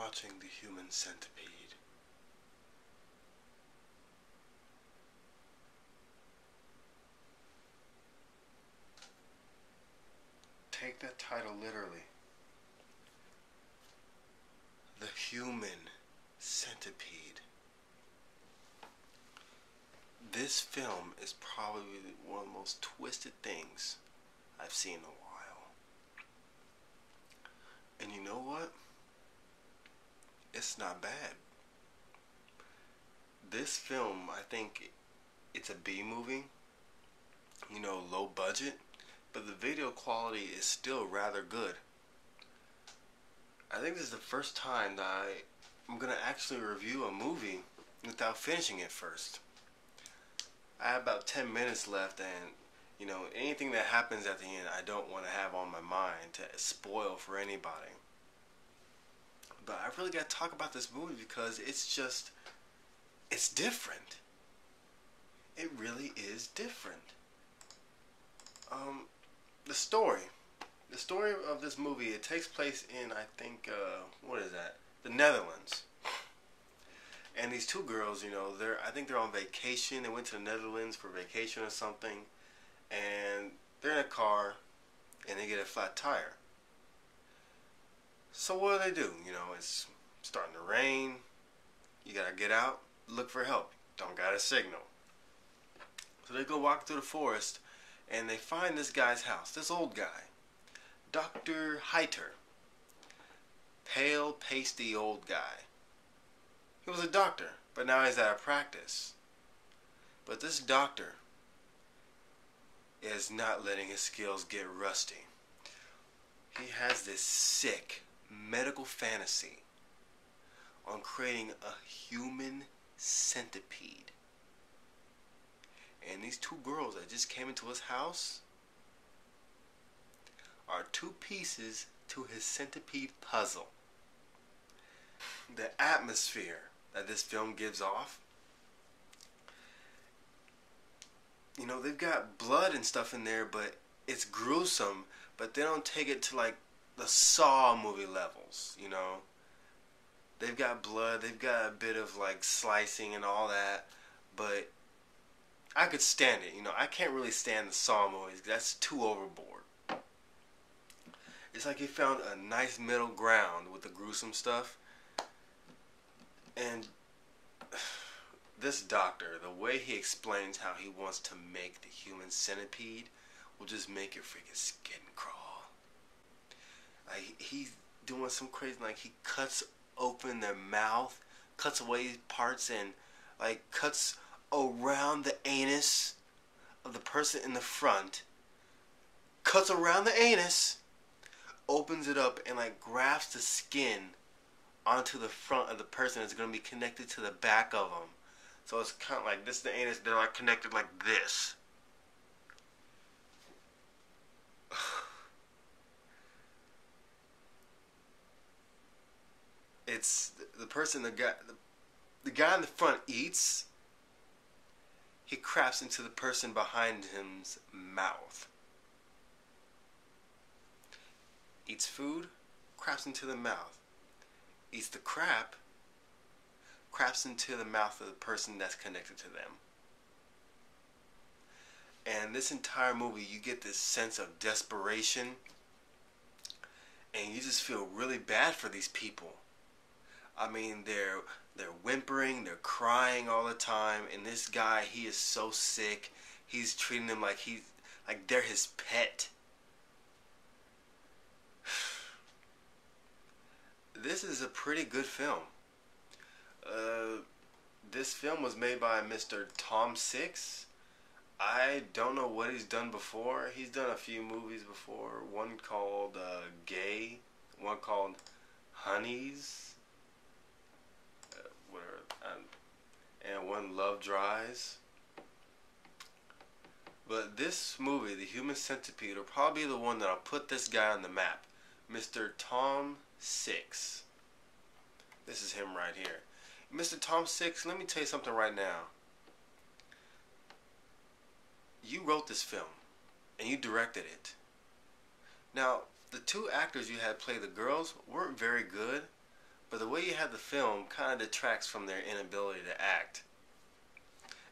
watching The Human Centipede. Take that title literally. The Human Centipede. This film is probably one of the most twisted things I've seen in a while. And you know what? It's not bad. This film, I think it's a B movie, you know, low budget, but the video quality is still rather good. I think this is the first time that I'm going to actually review a movie without finishing it first. I have about 10 minutes left, and you know, anything that happens at the end I don't want to have on my mind to spoil for anybody. But I really got to talk about this movie because it's different. It really is different. The story of this movie, it takes place in, I think, what is that? The Netherlands. And these two girls, you know, I think they're on vacation. They went to the Netherlands for vacation or something. And they're in a car, and they get a flat tire. So what do? You know, it's starting to rain. You gotta get out, look for help. Don't got a signal. So they go walk through the forest, and they find this guy's house, this old guy, Dr. Heiter. Pale, pasty old guy. He was a doctor, but now he's out of practice. But this doctor is not letting his skills get rusty. He has this sick medical fantasy on creating a human centipede. And these two girls that just came into his house are two pieces to his centipede puzzle. The atmosphere that this film gives off, you know, they've got blood and stuff in there, but it's gruesome, but they don't take it to like the Saw movie levels, you know. They've got blood, they've got a bit of like slicing and all that, but I could stand it, you know. I can't really stand the Saw movies, that's too overboard. It's like he found a nice middle ground with the gruesome stuff. And this doctor, the way he explains how he wants to make the human centipede will just make your freaking skin crawl. Like, he's doing some crazy, like he cuts open their mouth, cuts away parts, and like cuts around the anus of the person in the front, cuts around the anus, opens it up, and like grafts the skin onto the front of the person that's going to be connected to the back of them. So it's kind of like this, the anus, they're like connected like this. It's the person, the guy in the front eats, he crafts into the person behind him's mouth. Eats food, crafts into the mouth. Eats the crap, crafts into the mouth of the person that's connected to them. And this entire movie, you get this sense of desperation, and you just feel really bad for these people. I mean, they're whimpering, they're crying all the time, and this guy, he is so sick. He's treating them like they're his pet. This is a pretty good film. This film was made by Mr. Tom Six. I don't know what he's done before. He's done a few movies before. One called Gay. One called Honeys. And one Love Dries. But this movie, The Human Centipede, will probably be the one that'll put this guy on the map. Mr. Tom Six. This is him right here. Mr. Tom Six, let me tell you something right now. You wrote this film, and you directed it. Now, the two actors you had play the girls weren't very good, But the way you have the film kind of detracts from their inability to act.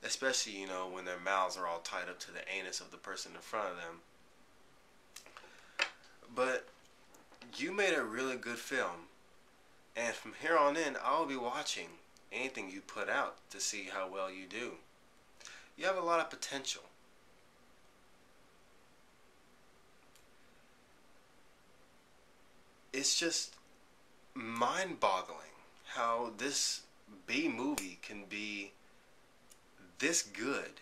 Especially, you know, when their mouths are all tied up to the anus of the person in front of them. But you made a really good film. And from here on in, I'll be watching anything you put out to see how well you do. You have a lot of potential. It's just mind-boggling how this B movie can be this good,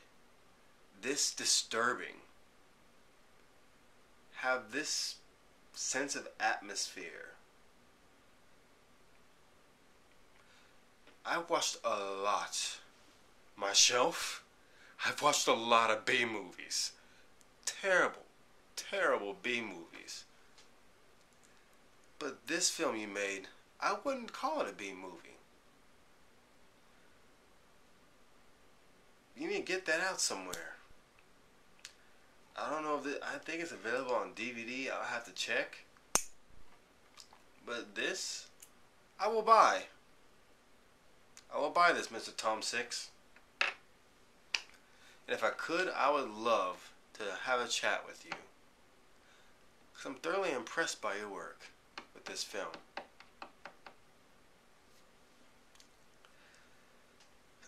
this disturbing, have this sense of atmosphere. I've watched a lot myself. I've watched a lot of B movies. Terrible, terrible B movies. But this film you made, I wouldn't call it a B movie. You need to get that out somewhere. I don't know if I think it's available on DVD. I'll have to check. But this, I will buy. I will buy this, Mr. Tom Six. And if I could, I would love to have a chat with you. Because I'm thoroughly impressed by your work with this film.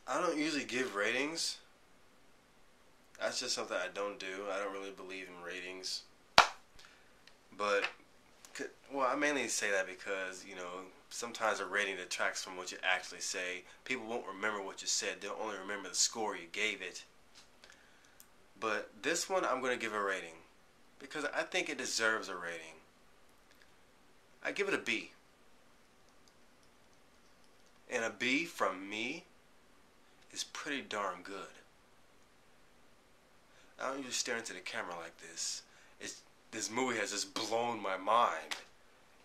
I don't usually give ratings. That's just something I don't do. I don't really believe in ratings. But, well, I mainly say that because, you know, sometimes a rating detracts from what you actually say. People won't remember what you said. They'll only remember the score you gave it. But this one, I'm going to give a rating. Because I think it deserves a rating. I give it a B. And a B from me is pretty darn good. I don't usually stare into the camera like this. This movie has just blown my mind.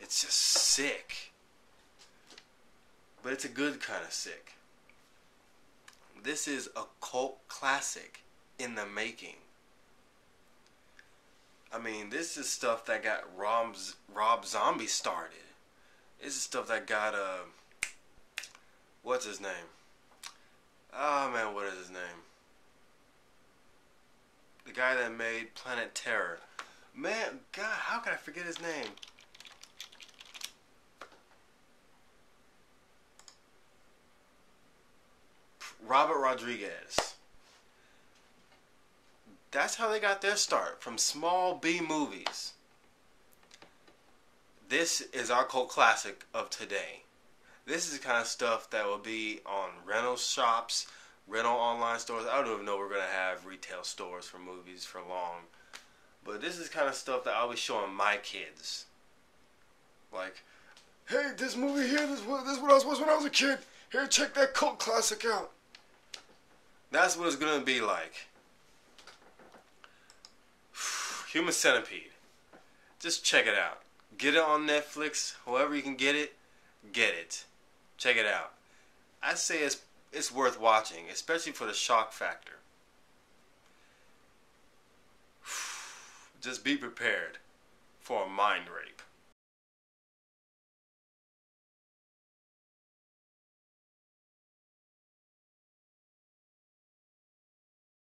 It's just sick. But it's a good kind of sick. This is a cult classic in the making. I mean, this is stuff that got Rob Zombie started. This is stuff that got, what's his name? Oh man, what is his name? The guy that made Planet Terror. Man, God, how can I forget his name? Robert Rodriguez. That's how they got their start, from small B movies. This is our cult classic of today. This is the kind of stuff that will be on rental shops, rental online stores. I don't even know we're going to have retail stores for movies for long. But this is the kind of stuff that I'll be showing my kids. Like, hey, this movie here, this is what I was watching when I was a kid. Here, check that cult classic out. That's what it's going to be like. Human Centipede. Just check it out. Get it on Netflix. However you can get it, get it. Check it out. I say it's worth watching, especially for the shock factor. Just be prepared for a mind rape.